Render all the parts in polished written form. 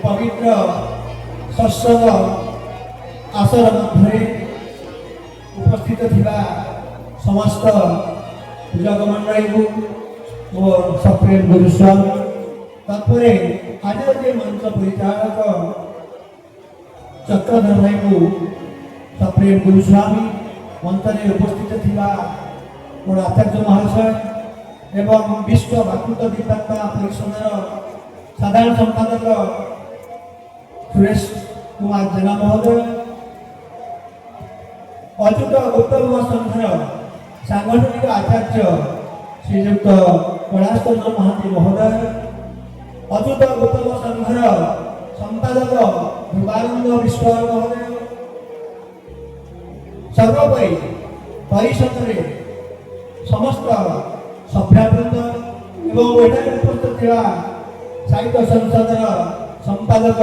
पवित्र सत्संग आसन मध्य उपस्थित थिबा समस्त पूजक मंडली को मोर सप्रेम गुरुस्वामी तत्पर आज जे मंच परिचालक चक्रधर भाई को सप्रेम गुरुस्वामी मंच में उपस्थित थिबा मोर आचार्य महाशय एवं विश्व भातृत्व विद्यात्मा परिषदर साधारण संपादक सुरेश कुमार जेना महोदय अच्युत गौतम संघर सांगठनिक आचार्य श्रीयुक्त कैलाशचंद्र महांती महोदय अच्युत गौतम संघर संपादक ध्रुवानंद विश्व महोदय सर्वोपरि परिषद समस्त सभ्यवृंद एवं उपस्थित थिबा साहित्य संसदर संपादक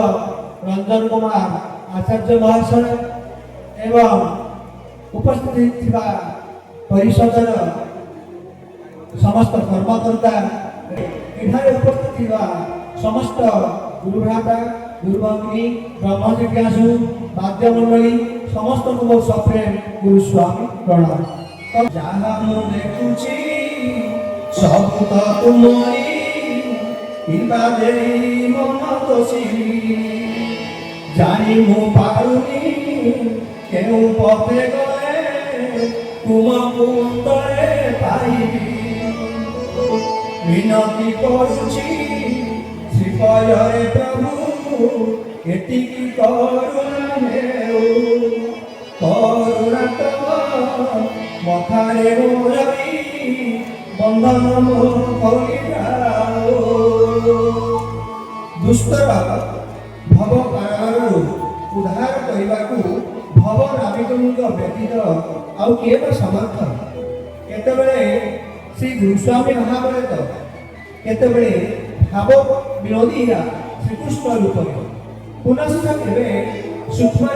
रंजन कुमार आचार्य महाशय एवं उपस्थित थिबा परिषदर समस्त कर्मकर्ता एठारे उपस्थित थिबा समस्त गुरुभ्राता गुरुभगिनी ब्रह्म जिज्ञासु वाद्य मंडली समस्त को बहुत सप्रेम गुरु स्वामी प्रणाम। तो जहाँ मु देखुची सब तो तुमरी कृपा देई मन तोसी जानी मु पारुनी केउ पथे गए तुमको तरे पाइबी विनती करुची श्रीपय रे प्रभु एतिकी करुणा हेउ करुणा तम मथारे मोरबी बंधन मोर करिराओ दुष्कर भव कारागारु उद्धार करने भव नाविकों व्यतीत आउ किए समर्थ केतबेले श्री गुरुस्वामी महाभारत केतबेले भाव विरोधी श्रीकृष्ण रूप पुनश्च केवे सूक्ष्म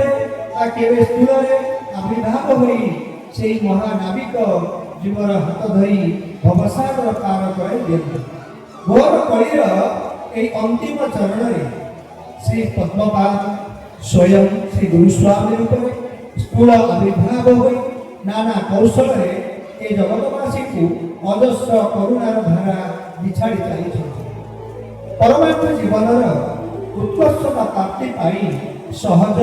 केवे स्थूल आविर्भाव हो महानाविक जीवर हाथ धरी भवसागर पार कर घोर कलिर यही अंतिम चरण में श्री पद्मपाद स्वयं श्री गुरुस्वामी रूप स्थूल आविर्भाव हो नाना कौशल जगतवासी को अजस्र करुणार धारा बिछाड़ी चली परमात्मा जीवन उत्कर्षता प्राप्ति पाई सहज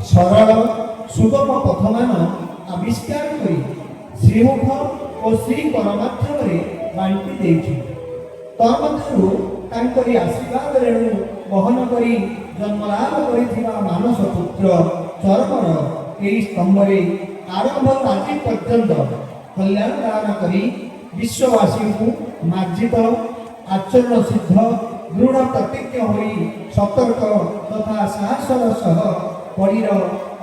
सरल सुगम पथमान आविष्कार कर श्रीमुख और श्री परमात्म बांटी तन्मध्यु आशीर्वाद रेणु बहन करी जन्मलाभ कर मानस पुत्र चरमर यही स्तंभ आरंभ आज पर्यंत कल्याण दान करी विश्ववासी को मार्जित आचरण सिद्ध दृढ़ प्रतिज्ञ हो सतर्क तथा साहसर सह परीर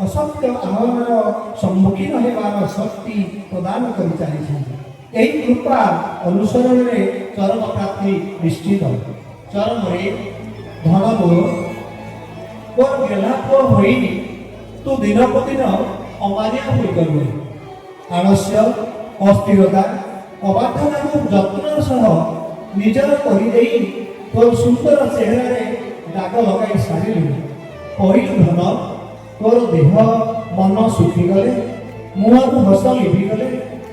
असत्य आह्वान सम्मुखीन होवार शक्ति प्रदान कर चली कृपा अनुसरण में चरम प्राप्ति निश्चित चरम धन मोर गेलाप हो तू दिन प्रतिदिन अमानिया हो गलु आलस्य अस्थिरता अबाध्यता को जत्न सह निजर कर तोर सुंदर चेहरा दाग लगे सारू कहलु धन तोर देह मन सुखीगले मुहर हस लिभिगले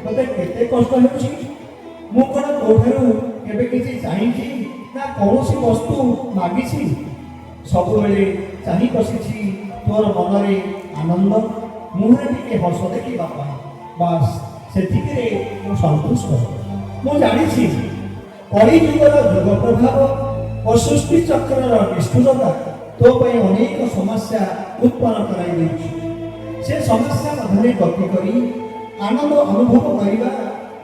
मत केते कष्ट हो कौन तोठारू केबे किसी चाहिए ना कौन सी वस्तु मागिछि सब बेले चाही बसी तोर मन में आनंद मुहरे टिके हस देखा बास से संतुष्ट मु जानी कली जुगर जुग प्रभाव और सृष्टि चक्र निष्ठुरता तो अनेक समस्या उत्पन्न कराई से समस्या मध्य गति करी आनंद अनुभव करने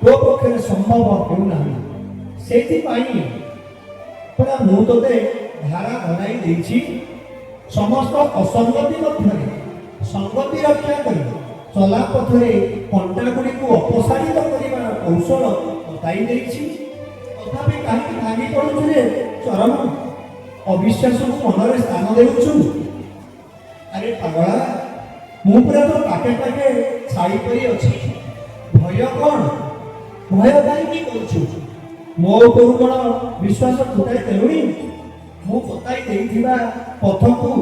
तो पक्षे संभव होना से मुझे धारा धराई समस्त असंगति मध्य संगति रक्षा कर चला पथरे कंटा गुड़ी को अपसारित कर कौशल बताई तथापि कहीं भांगी पड़ुए चरम अविश्वास को मन में स्थान देउछु अरे पागला मु पूरा तो पाके पाके छाई परी अछि भय कौन भय कहीं करूछु मो ऊपर कौन विश्वास फुटाई देलुनी मु बताई देइथिबा पथ को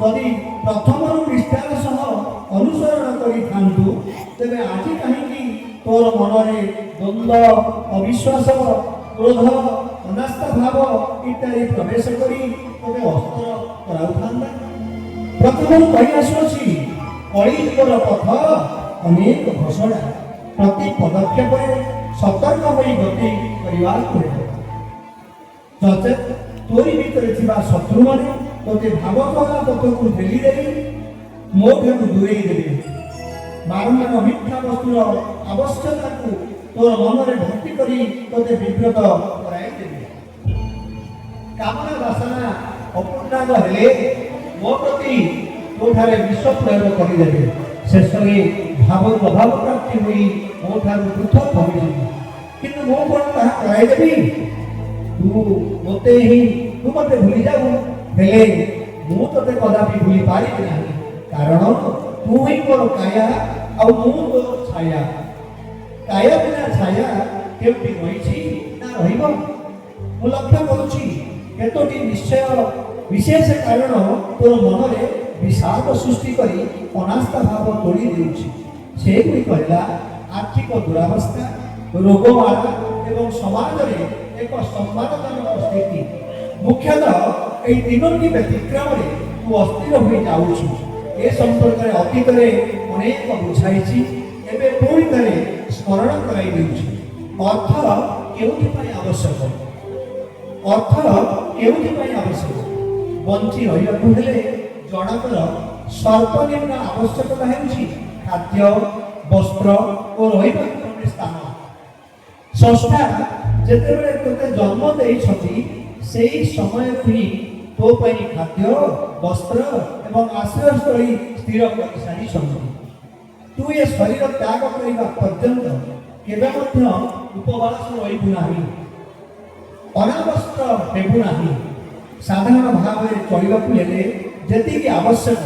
यदि प्रथम निष्ठार सह अनुसरण करि थांतु तेबे आज कहीं तोर मन में द्वंद्व अविश्वास क्रोध अनास्था भाव इत्यादि प्रवेश करी तोते अस्त्र कराउथांदा प्रथम कहि आसुछि कलियुगर पथ अनेक घोषणा प्रति पदक्षेप सतर्क होई गति परिवार करे सचेत तोरी भीतर थिबा शत्रु माने तोते भावकला तत्व को ढेली देली मोह को दूरेई देली बारंबार मिथ्या वस्तुर आवश्यकता को तोर मन में भक्ति करी तोते विव्रत कराई देली कामना वासना अपूर्णांग हेले मो प्रति तोठारे विश्व प्रयोग करिदेबे शेष में भाव प्रभाव प्राप्ति हुई मोठारू पृथक हो किंतु मो कोन ताहा कराई देबी तू मते भूली जाऊ हेले मु तोते कदापि भूली पारिबि नाही कारण तू ही मोर काया आ मु तोर छाया काया बिना छाया केउटी रहिछि ना रहिबो मु लक्ष्य करूछि केतोटी निश्चय विशेष कारण तोर मन में विषाद सृष्टि करी अनास्था भाव तोड़ी देउछि से गुड़ी कहला आर्थिक दुरावस्था रोगमाला एवं समाज में एक सम्मानजनक स्थिति मुख्यतः एई तीनोटी व्यतिक्रम रे तू अस्थिर हो जाउछु ए संपर्क रे अतीत रे अनेक बुझाइछि एबे पुणी करे स्मरण कराई देउछि अर्थ केउथि पय आवश्यक अर्थ केउथि पय आवश्यक बंची रहिବାକୁ हेले जणकर सर्वनिम्न आवश्यकता हेउछि खाद्य वस्त्र और रहिବାକୁ स्थान संस्था जेतेबेले तोते जन्म देइछथि सेही समय ही तो पई खाद्य वस्त्र एवं आश्रयस्थली स्थिर कर सारी संगति तू ये शरीर त्याग करने पर्यंत केवे मध्य उपवास रहिबु नाही अनावस्त्र हेबु नाही साधारण भाव में चलिबाकु हेले जेतिकी आवश्यक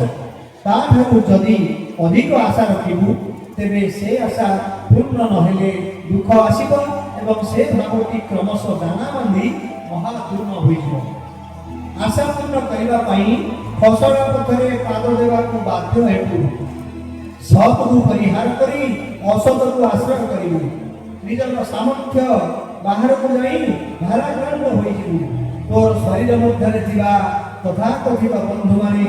ताठू जदि अधिक आशा रखिबु तेबे से आशा पूर्ण नहेले दुख आसिब एवं से भावटी क्रमशः दाना बांधी महापूर्ण होइजिବ आशा पूर्ण करबा पई फसल पथरे पाद देबाकु बाध्य हेतु सत को परिहार करी असत को आश्रय करिबु निजर सामर्थ्य बाहर को जाई धाराग्राम होइजिबु तोर शरीर मध्यरे थिबा तथा कथित बंधु माने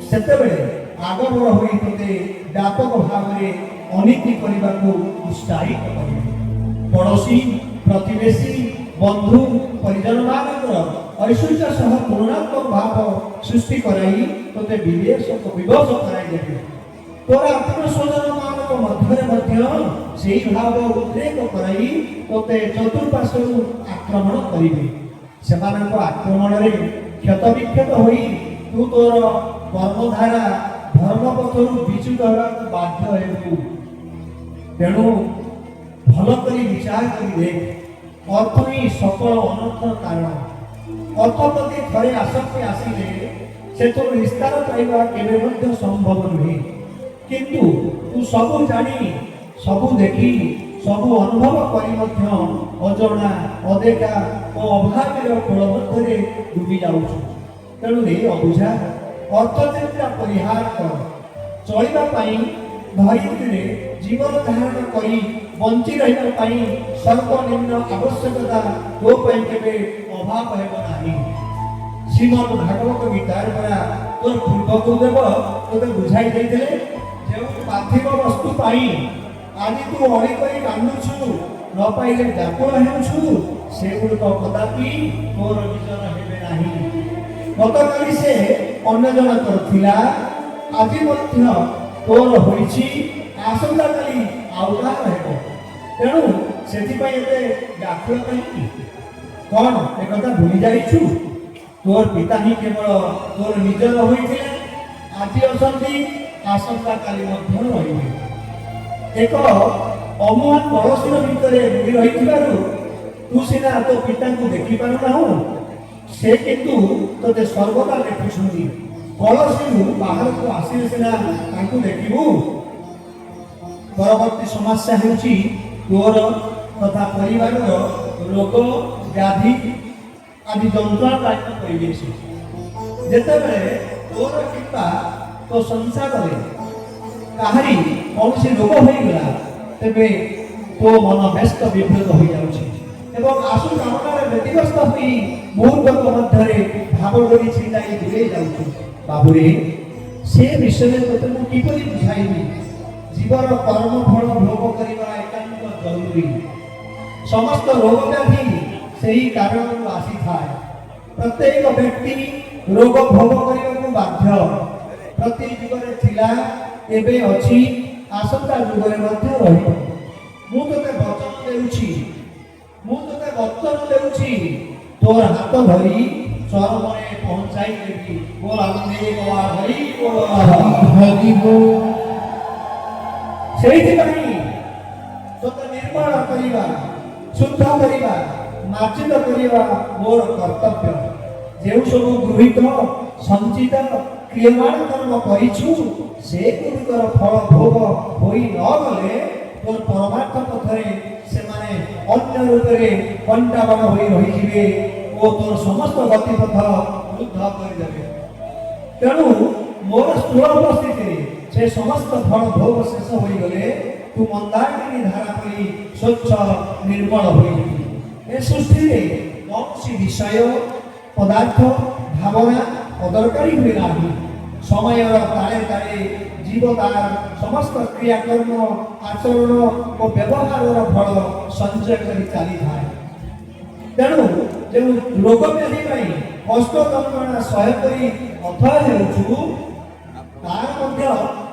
सेतेबेले आगमन होई तोते व्यापक भाव में अनीति करबाकु उत्साहित करिबु पड़ोसी प्रतिवेशी बंधु परिजन मानकर ऐश्वर्य सह पूर्णात्मक भाव सृष्टि कराई तोते विवेश को विवश कराई देबे तोर आत्मस्वजन मानक मध्यरे मध्य सेही भाव उद्रेक कराई तोते चतुर्पार्श्वरु आक्रमण करिबे सेमानक आक्रमण रे क्षत विक्षत होई तू तोर कर्मधारा धर्म पथरु विच्युत होबाक बाध्य हेतु तेणु भल करी विचार करी देख अर्थ ही सकल अनर्थ कारण अर्थ प्रति थरे आसक्ति आसिले से विस्तार पाइबा केवे मध्य संभव नुहे किंतु तू सबु जानी सबु देखी सबु अनुभव करी मध्य अजणा अदेखा और अभाव कोल मध्य डूबी जाऊछु तेणु रे अबुझा अर्थचिंता परिहार कर चलिबा पई धरित्रे जीवन धारण करी बंची रहिबा पई सर्वनिम्न आवश्यकता तो पई केबे अभाव हेबो नाही श्रीमद् भागवत गीतार द्वारा तोर पूर्व गुरुदेव तोते बुझाई देइथिले जे पार्थिव वस्तु पाई आदि तू अड़ी करी कांदुछु न पाइले व्याकुल हेउछु सेगुड़िक कदापि तोर निजर हेबे नाही गतकाली से अन्य जन करथिला आज मध्य तोर होइछि आसंता काली आउला हेबो तेणु सेथिपाई एते व्याकुल काहीकि कौन एकथा भूली जाइछु तोर पिता ही केवल तोर निजर होइथिले आज असंती आसंता काली मध्य रहिबे एक अमहान पड़ोसी भितर बुड़ी रही तू सीना तो पिता को देखी पार ना से किंतु तोते सर्वदा देखुछुंदी पड़ोसी बाहर को आसिले सीना तांको देखिबू परवर्ती समस्या हेउची तोर तथा परिवार रोग व्याधि आदि जंत्रणा प्राप्त परिवेश जेतेबेले तोर किंबा तो संसार रे काहारी कौन से रोग हो गला तेबे तो मन व्यस्त विभ्रत हो जाउछि एवं आशु कामना रे व्यतिग्रस्त होई मुहूर्त मध्यरे भाव डोरी छिलाई दूरे जाउछि बाबुरे से विषय तोते मु किपरि बुझाइबी जीवन कर्म फल भोग करबा एकांत जरूरी समस्त रोग व्याधि सही कारण आसी थाए प्रत्येक व्यक्ति रोग भोग करबा को बाध्य प्रति जुगरे थिला एबे अछि आसंता जुगरे मध्य रहिबो मु तोते वचन देउछि तोर हाथ धरी चरमरे पहुंचाई देबी बोल आनंदे गवा हरि बोल सेहिति पई तोते निर्माण करिबा शुद्ध करिबा मार्जित करिबा मोर कर्तव्य जेउ सब गृहीत संचित क्रियमाण कर्म करिछु से गुरुकर फल भोग होई न गले तोर परमार्थ पथरे से माने अन्य रूपरे कंटाबन होई रही जिवे ओ तोर समस्त गतिपथ ପ୍ରବୁଦ୍ଧ କରିଦେବେ। ତେଣୁ ମୋର ସ୍ଥୂଳ ଉପସ୍ଥିତିରେ ସେ ସମସ୍ତ ଫଳ ଭୋଗ ଶେଷ ହୋଇଗଲେ ତୁ ମନ୍ଦାକିନୀ ଧାରା ପରି ସ୍ୱଚ୍ଛ ନିର୍ମଳ ହୋଇଯିବୁ। ଏ ସୃଷ୍ଟିରେ କୌଣସି ବିଷୟ ପଦାର୍ଥ ଭାବନା ଅଦରକାରୀ ହୁଏ ନାହିଁ। ସମୟର ତାଳେ ତାଳେ ଜୀବ ତାର ସମସ୍ତ କ୍ରିୟାକର୍ମ ଆଚରଣ ଓ ବ୍ୟବହାରର ଫଳ ସଞ୍ଚୟ କରି ଚାଲିଥାଏ। ତେଣୁ ଯେଉଁ ରୋଗ ବ୍ୟାଧି ପାଇଁ କଷ୍ଟ ଯନ୍ତ୍ରଣା ସହ୍ୟ କରି ଅଥୟ ହେଉଛୁ ତାର ମଧ୍ୟ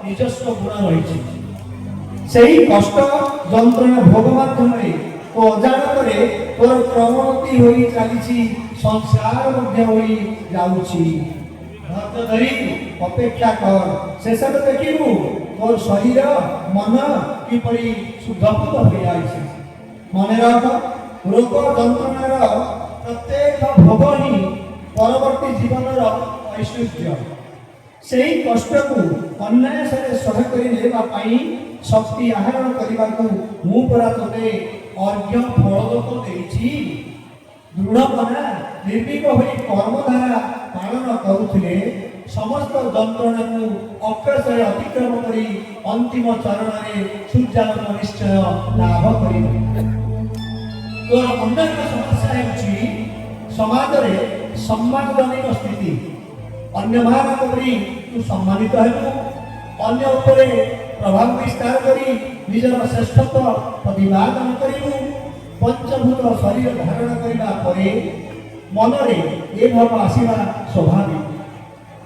ନିଜସ୍ୱ ଗୁଣ ରହିଛି। ସେହି କଷ୍ଟ ଯନ୍ତ୍ରଣା ଭୋଗ ମାଧ୍ୟମରେ ଓ ଅଜାଣତରେ ତୋର ପ୍ରବଣତି ହୋଇ ଚାଲିଛି, ସଂସାର ମଧ୍ୟ ହୋଇ ଯାଉଛି। ଧୈର୍ଯ୍ୟ ଧରି ଅପେକ୍ଷା କର, ଶେଷରେ ଦେଖିବୁ ତୋର ଶରୀର ମନ କିପରି ଶୁଦ୍ଧପୂତ ହୋଇଯାଇଛି। ମନେ ରଖ, ରୋଗ ଯନ୍ତ୍ରଣାର ପ୍ରତ୍ୟେକ ଭୋଗ ହିଁ ପରବର୍ତ୍ତୀ ଜୀବନର ଐଶ୍ୱର୍ଯ୍ୟ। ସେହି କଷ୍ଟକୁ ଅନାୟାସରେ ସହ୍ୟ କରି ନେବା ପାଇଁ ଶକ୍ତି ଆହରଣ କରିବାକୁ ମୁଁ ପରା ତୋତେ ଅର୍ଘ୍ୟ ଫଳଦୋକ ଦେଇଛି। ଦୃଢ଼ମନା ନିର୍ଭୀକ ହୋଇ କର୍ମଧାରା ପାଳନ କରୁଥିଲେ ସମସ୍ତ ଯନ୍ତ୍ରଣାକୁ ଅକ୍ଲେଶରେ ଅତିକ୍ରମ କରି ଅନ୍ତିମ ଚରଣରେ ସୂର୍ଯ୍ୟାଲୋକ ନିଶ୍ଚୟ ଲାଭ କରିବେ। ତୋର ଅନ୍ୟ ଏକ ସମସ୍ୟା ହେଉଛି ସମାଜରେ ସମ୍ମାନଜନକ ସ୍ଥିତି। ଅନ୍ୟମାନଙ୍କ ପରି ତୁ ସମ୍ମାନିତ ହେବୁ, ଅନ୍ୟ ଉପରେ ପ୍ରଭାବ ବିସ୍ତାର କରି ନିଜର ଶ୍ରେଷ୍ଠତ୍ୱ ପ୍ରତିପାଦନ କରିବୁ। ପଞ୍ଚଭୂତ ଶରୀର ଧାରଣ କରିବା ପରେ ମନରେ ଏ ଭାବ ଆସିବା ସ୍ୱାଭାବିକ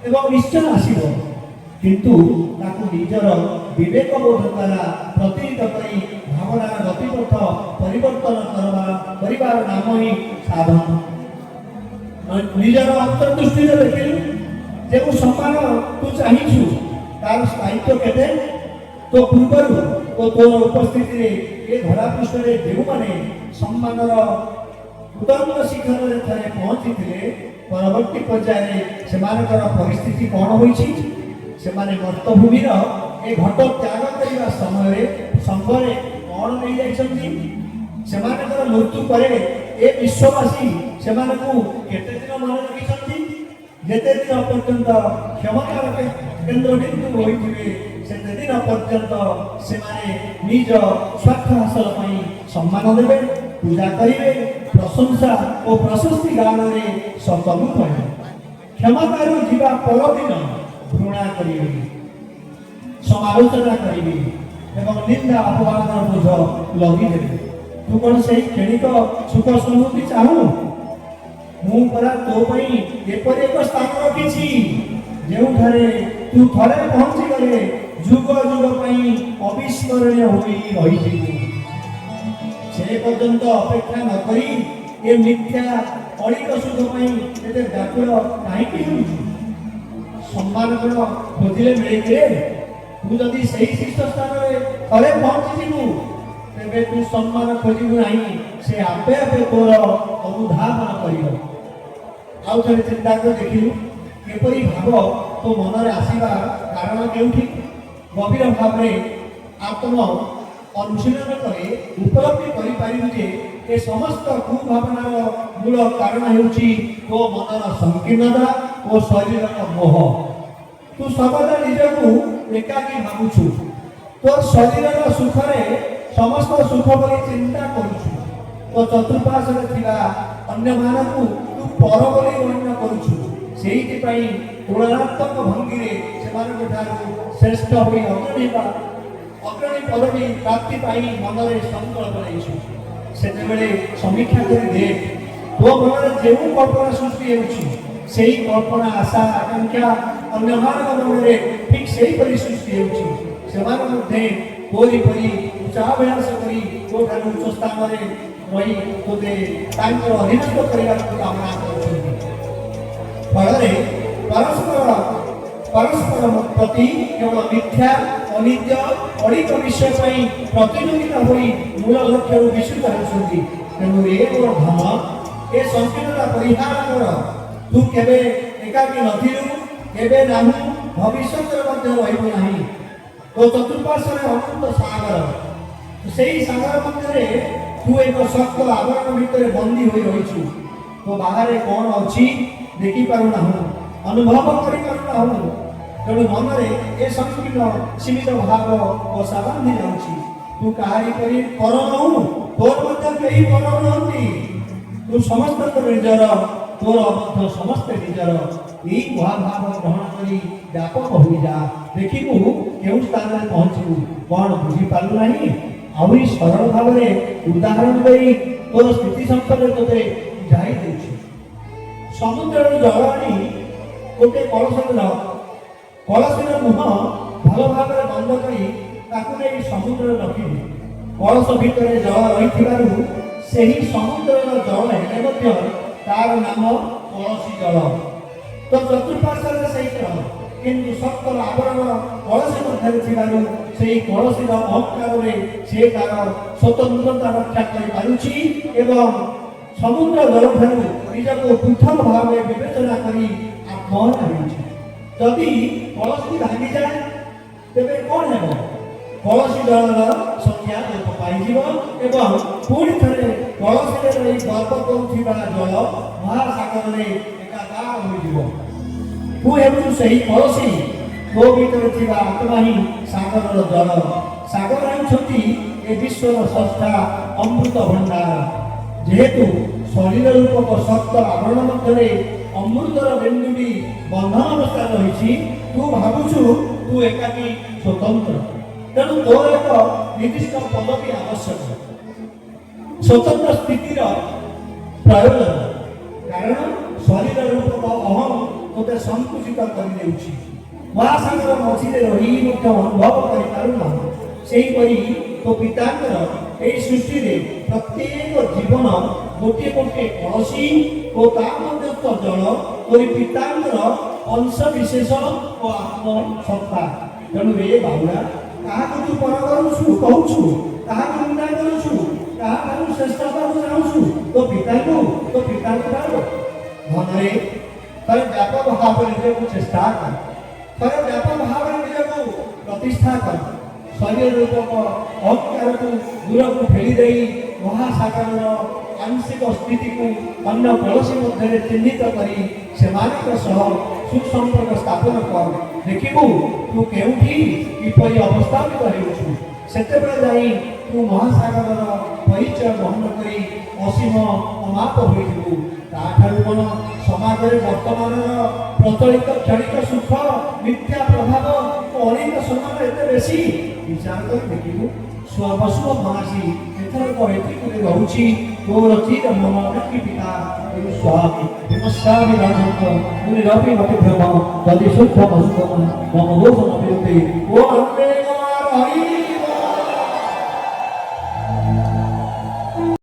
ଏବଂ ନିଶ୍ଚୟ ଆସିବ, କିନ୍ତୁ ତାକୁ ନିଜର ବିବେକ ବୋଧ ଦ୍ୱାରା ପ୍ରତିହିତ କରି ଭାବନାର ଗତିପଥ ପରିବର୍ତ୍ତନ କରିବାର ନାମ ହିଁ ସାଧନ। ନିଜର ଅନ୍ତର୍ଦୃଷ୍ଟିରେ ଦେଖିଲୁ ଯେଉଁ ସମ୍ମାନ ତୁ ଚାହିଁଛୁ ତାର ସ୍ଥାୟିତ୍ୱ କେତେ? ତୋ ପୂର୍ବରୁ ଓ ତୋର ଉପସ୍ଥିତିରେ ଏ ଧରାପୃଷ୍ଠରେ ଯେଉଁମାନେ ସମ୍ମାନର ଉତ୍ତମ ଶିଖରରେ ଥରେ ପହଞ୍ଚିଥିଲେ ପରବର୍ତ୍ତୀ ପର୍ଯ୍ୟାୟରେ ସେମାନଙ୍କର ପରିସ୍ଥିତି କ'ଣ ହୋଇଛି? ସେମାନେ ମର୍ତ୍ତଭୂମିର ଏ ଘଟ ତ୍ୟାଗ କରିବା ସମୟରେ ସଙ୍ଗରେ କ'ଣ ନେଇଯାଇଛନ୍ତି? ସେମାନଙ୍କର ମୃତ୍ୟୁ ପରେ ଏ ବିଶ୍ୱବାସୀ ସେମାନଙ୍କୁ କେତେ ଦିନ ମନେ ରଖିଛନ୍ତି? ଯେତେ ଦିନ ପର୍ଯ୍ୟନ୍ତ କ୍ଷମତାର କେନ୍ଦ୍ରବିନ୍ଦୁ ହୋଇଥିବେ ସେତେ ଦିନ ପର୍ଯ୍ୟନ୍ତ ସେମାନେ ନିଜ ସ୍ୱାର୍ଥ ହାସଲ ପାଇଁ ସମ୍ମାନ ଦେବେ, ପୂଜା କରିବେ, ପ୍ରଶଂସା ଓ ପ୍ରଶସ୍ତି ଗାନରେ ସତକୁ କହିବେ। କ୍ଷମତାରୁ ଯିବା ପରଦିନ ଘୃଣା କରିବେ, ସମାଲୋଚନା କରିବେ ଏବଂ ନିନ୍ଦା ଅପବାଦର ବୋଝ ଲଗିଦେବେ। ତୁ କ'ଣ ସେହି କ୍ଷଣିକ ସୁଖ ସମୃଦ୍ଧି ଚାହୁଁ? ମୁଁ ପରା ତୋ ପାଇଁ ଏପରି ଏକ ସ୍ଥାନ ରଖିଛି ଯେଉଁଠାରେ ତୁ ଥରେ ପହଞ୍ଚିଗଲେ ଯୁଗ ଯୁଗ ପାଇଁ ଅବିସ୍ମରଣୀୟ ହୋଇ ରହିଯିବୁ। ସେ ପର୍ଯ୍ୟନ୍ତ ଅପେକ୍ଷା ନ କରି ଏ ମିଥ୍ୟା ଅଳିକ ସୁଖ ପାଇଁ ଏତେ ବ୍ୟାକୁଳ କାହିଁକି ହେଉଛୁ? ସମ୍ମାନ କ'ଣ ଖୋଜିଲେ ମିଳିବେ? ତୁ ଯଦି ସେହି ଶୀର୍ଷ ସ୍ଥାନରେ ଥରେ ପହଞ୍ଚିଯିବୁ ତେବେ ତୁ ସମ୍ମାନ ଖୋଜିବୁ ନାହିଁ, ସେ ଆପେ ଆପେ ତୋର ଅନୁଧାବନ କରିବ। ଆଉ ଥରେ ଚିନ୍ତା କରି ଦେଖିଲୁ ଏପରି ଭାବ ତୋ ମନରେ ଆସିବା କାରଣ କେଉଁଠି? ଗଭୀର ଭାବରେ ଆତ୍ମ ଅନୁଶୀଳନ କଲେ ଉପଲବ୍ଧି କରିପାରିବୁ ଯେ ଏ ସମସ୍ତ କୁଭାବନାର ମୂଳ କାରଣ ହେଉଛି ତୋ ମନର ସଂକୀର୍ଣ୍ଣତା ଓ ଶରୀରର ମୋହ। ତୁ ସର୍ବଦା ନିଜକୁ ଏକାକୀ ଭାବୁଛୁ, ତୋ ଶରୀରର ସୁଖରେ ସମସ୍ତ ସୁଖ ବୋଲି ଚିନ୍ତା କରୁଛୁ, ତୋ ଚତୁଃପାର୍ଶ୍ୱରେ ଥିବା ଅନ୍ୟମାନଙ୍କୁ ତୁ ପର ବୋଲି ଗଣ୍ୟ କରୁଛୁ। ସେଇଥିପାଇଁ ତୁଳନାତ୍ମକ ଭଙ୍ଗୀରେ ସେମାନଙ୍କ ଠାରୁ ଶ୍ରେଷ୍ଠ ହୋଇ ଅଗ୍ରଣୀ ପଦବୀ ପ୍ରାପ୍ତି ପାଇଁ ମନରେ ସଂକଳ୍ପ ନେଇଛୁ। ସେତେବେଳେ ସମୀକ୍ଷା କରି ଦେଖ ତୋ ମନରେ ଯେଉଁ କଳ୍ପନା ସୃଷ୍ଟି ହେଉଛି ସେହି କଳ୍ପନା ଆଶା ଆକାଂକ୍ଷା ଅନ୍ୟମାନଙ୍କ ମନରେ ଠିକ୍ ସେହିପରି ସୃଷ୍ଟି ହେଉଛି। ସେମାନେ ମଧ୍ୟ ତୋରି ପରି ଉଚ୍ଚାଭିଳାଷ କରି ତୋଠାରୁ ଉଚ୍ଚ ସ୍ଥାନରେ ରହି ତୋତେ ତାଙ୍କର ଅଧୀନସ୍ଥ କରିବାକୁ କାମନା କରୁଛନ୍ତି। ଫଳରେ ପରସ୍ପର ପ୍ରତି କେବଳ ମିଥ୍ୟା ଅନିତ୍ୟ ଅଳିକ ବିଷୟ ପାଇଁ ପ୍ରତିଯୋଗିତା ହୋଇ ମୂଳ ଲକ୍ଷ୍ୟରୁ ବିସ୍ମୃତ ହେଉଛନ୍ତି। ତେଣୁ ଏ ମୋର ଧନ, ଏ ସଂକୀର୍ଣ୍ଣତା ପରିହାର କର। ତୁ କେବେ ଏକାକୀ ନଥିଲୁ, କେବେ ନାହୁଁ, ଭବିଷ୍ୟତରେ ମଧ୍ୟ ରହିବୁ ନାହିଁ। ତୋ ଚତୁଃପାର୍ଶ୍ୱରେ ଅନନ୍ତ ସାଗର, ସେହି ସାଗର ମଧ୍ୟରେ ତୁ ଏକ ଶକ୍ତ ଆବରଣ ଭିତରେ ବନ୍ଦୀ ହୋଇ ରହିଛୁ। ତୋ ବାହାରେ କ'ଣ ଅଛି ଦେଖିପାରୁନା ଅନୁଭବ କରିପାରୁନା। ତେଣୁ ମନରେ ଏ ସଂକୀର୍ଣ୍ଣ ସୀମିତ ଭାବ ବସା ବାନ୍ଧି ଯାଉଛି। ତୁ କାହାରି ପରି ପର ନହୁ, ତୋର ମଧ୍ୟ କେହି ପର ନୁହନ୍ତି। ତୁ ସମସ୍ତଙ୍କର ନିଜର, ତୋର ମଧ୍ୟ ସମସ୍ତେ ନିଜର। ଏହି ମହାଭାବ ଗ୍ରହଣ କରି ବ୍ୟାପକ ହୋଇଯା। ଦେଖିବୁ କେଉଁ ସ୍ଥାନରେ ପହଞ୍ଚିବୁ। କ'ଣ ବୁଝିପାରିଲୁ ନାହିଁ? ଆହୁରି ସରଳ ଭାବରେ ଉଦାହରଣ ଦେଇ ତୋର ସ୍ଥିତି ସମ୍ପର୍କରେ ତୋତେ ବୁଝାଇ ଦେଉଛି। ସମୁଦ୍ରର ଜଳ ଆଣି ଗୋଟେ କଳସର କଳସୀର ମୁହଁ ଭଲ ଭାବରେ ବନ୍ଦ କରି ତାକୁ ନେଇ ସମୁଦ୍ରରେ ରଖିବି। କଳସ ଭିତରେ ଜଳ ରହିଥିବାରୁ ସେହି ସମୁଦ୍ରର ଜଳ ହେଲେ ମଧ୍ୟ ତାର ନାମ କଳସୀ ଜଳ। ତ ଚତୁଃପାର୍ଶ୍ୱରେ ସେହି ଜଳ, କିନ୍ତୁ ସତ୍ୟର ଆବରଣ କଳସୀ ମଧ୍ୟରେ ଥିବାରୁ ସେହି କଳସୀର ଅହଙ୍କାରରେ ସେ ତାର ସ୍ୱତନ୍ତ୍ରତା ରକ୍ଷା କରିପାରୁଛି ଏବଂ ସମୁଦ୍ର ଜଳଠାରୁ ନିଜକୁ ପୃଥକ ଭାବେ ବିବେଚନା କରି ଆତ୍ମହତ୍ୟା ହେଉଛି। ଯଦି କଳସୀ ଭାଙ୍ଗିଯାଏ ତେବେ କ'ଣ ହେବ? କଳସୀ ଜଳର ସଂଖ୍ୟା ଲୋପ ପାଇଯିବ ଏବଂ ପୁଣି ଥରେ କଳସୀରେ ରହି ଗର୍ବ କରୁଥିବା ଜଳ ମହାସାଗରରେ ଏକାକାର ହୋଇଯିବ। ତୁ ହେଉଛୁ ସେହି କଳସୀ, ତୋ ଭିତରେ ଥିବା ଆତ୍ମା ହିଁ ସାଗରର ଜଳ। ସାଗର ହେଉଛନ୍ତି ଏ ବିଶ୍ୱର ସ୍ରଷ୍ଟା ଅମୃତ ଭଣ୍ଡାର। ଯେହେତୁ ଶରୀର ରୂପକ ସତ୍ୟ ଆବରଣ ମଧ୍ୟରେ ଅମୃତର ବିନ୍ଦୁଟି ବନ୍ଧନ ଅବସ୍ଥାରେ ରହିଛି, ତୁ ଭାବୁଛୁ ତୁ ଏକାକି ସ୍ୱତନ୍ତ୍ର। ତେଣୁ ତୋର ଏକ ନିର୍ଦ୍ଦିଷ୍ଟ ପଦବୀ ଆବଶ୍ୟକ, ସ୍ୱତନ୍ତ୍ର ସ୍ଥିତିର ପ୍ରୟୋଜନ। କାରଣ ଶରୀର ରୂପକ ଅହଂ ତୋତେ ସଂକୁଚିତ କରିଦେଉଛି। ମହାସାଗର ମଝିରେ ରହି ମଧ୍ୟ ଅନୁଭବ କରିପାରୁନାହିଁ। ସେହିପରି ତୋ ପିତାଙ୍କର ଏହି ସୃଷ୍ଟିରେ ପ୍ରତ୍ୟେକ ଜୀବନ ଗୋଟିଏ ଗୋଟିଏ କଳସୀ ଓ ତା ମଧ୍ୟସ୍ଥ ଜଳ ତୋରି ପିତାଙ୍କର ଅଂଶ ବିଶେଷ ଓ ଆତ୍ମସତ୍ତା। ତେଣୁ ରେ ବାବୁଡ଼ା, କାହାକୁ ତୁ ପର କରୁଛୁ କହୁଛୁ, କାହାକୁ ନିନ୍ଦା କରୁଛୁ, କାହାଠାରୁ ଶ୍ରେଷ୍ଠ ହେବାକୁ ଚାହୁଁଛୁ? ତୋ ପିତାଙ୍କୁ ଠାରୁ। ମନରେ ଥରେ ବ୍ୟାପକ ଭାବରେ ନିଜକୁ ଚେଷ୍ଟା କର, ଥରେ ବ୍ୟାପକ ଭାବରେ ନିଜକୁ ପ୍ରତିଷ୍ଠା କର। ଶରୀର ରୂପକ ଅହଙ୍କାରକୁ ଦୂରକୁ ଫେରି ଦେଇ ମହାସାଗରର ଆଂଶିକ ସ୍ଥିତିକୁ ଅନ୍ୟ କଳସୀ ମଧ୍ୟରେ ଚିହ୍ନିତ କରି ସେମାନଙ୍କ ସହ ସୁସମ୍ପର୍କ ସ୍ଥାପନ କର। ଦେଖିବୁ ତୁ କେଉଁଠି କିପରି ଅବସ୍ଥାପିତ ହେଉଛୁ। ସେତେବେଳେ ଯାଇ ତୁ ମହାସାଗରର ପରିଚୟ ବହନ କରି ଅସୀମ ଅମାପ ହୋଇଯିବୁ। ତାଠାରୁ କ'ଣ ସମାଜରେ ବର୍ତ୍ତମାନର ପ୍ରଚଳିତ କ୍ଷଣିକ ସୁଖ, ମିଥ୍ୟା ପ୍ରଭାବ ଓ ଅନେକ ସମାନ ଏତେ ବେଶୀ? ବିଚାର କରି ଦେଖିବୁ। ସ୍ୱବଶୁଭ ମନାସି ଏଥରକ ଏତିକିରେ ରହୁଛି ତୋର ଚିର ମନ ବ୍ୟକ୍ତି ପିତା ସ୍ୱାମୀ ବିମସ୍ୱାମୀ ରାଜଙ୍କ ମୁନି ରବି ମତେ ଭ୍ରମ ଯଦି ଶୁଦ୍ଧ ମସୁମ ମମ ଦୋଷ ନ ବିରୁଦ୍ଧେ ଓ ଅନ୍ତେ ହରି